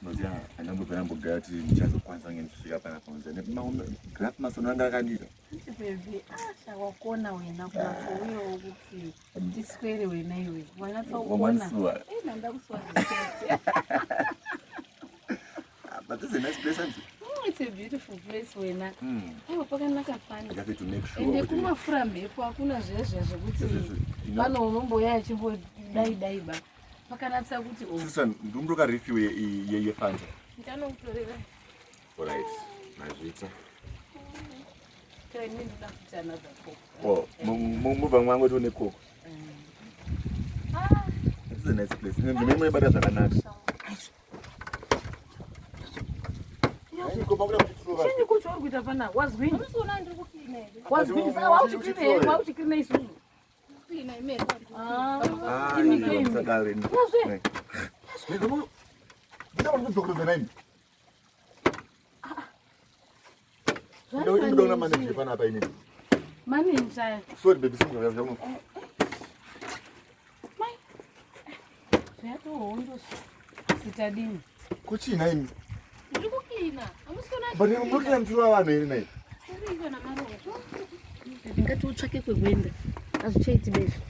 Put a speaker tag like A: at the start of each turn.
A: Noziya anambobvera mbogati ndichazokwanisa ngendisvika panapa graph masono anga akandira.
B: Baby, shawakona wena kunafuyo ukuthi diskwele wena iwe. Wanatsa ukona. Nanda kuswa zikete.
A: But this is a nice place, isn't it?
B: Oh, it's a beautiful place wena. Paka nakafana.
A: I have to make sure.
B: Ende kumafura mbepo hakuna zvezve zvekuti pano unomboya achimbo dai ba. Pakanatsa kuti
A: Susan, ndumruka review ye Fanta.
B: Ndanokutorera.
A: All right. Nazvita.
B: Kai ndinoda kuti another coke.
A: Oh, mumva mwangu tone coke. This is a nice place. Ndimwe bada zvakanaka.
B: Chini kucho uri kuita pana wazwini? Unosona ndiri kuklina ere. Wazwini saka wauchiklina ere, wauchiklina isusu. Klina imene. Imike.
A: Sakaleni.
B: Yazwe.
A: Ndaba ndizokuzwa nani? Ndona mane ndipana hapa ini.
B: Mani njaya.
A: Sorry baby, sikuwa yangu.
B: Mai. Yato hondo. Sitadini.
A: Kuchina ini.
B: Ndiri kuklina. Amusona.
A: Bani mukira mtuwa vanhu iri nai.
B: Siri kana maro. Ndingati utsvake kwegwenda. Azvichaiti bezvo.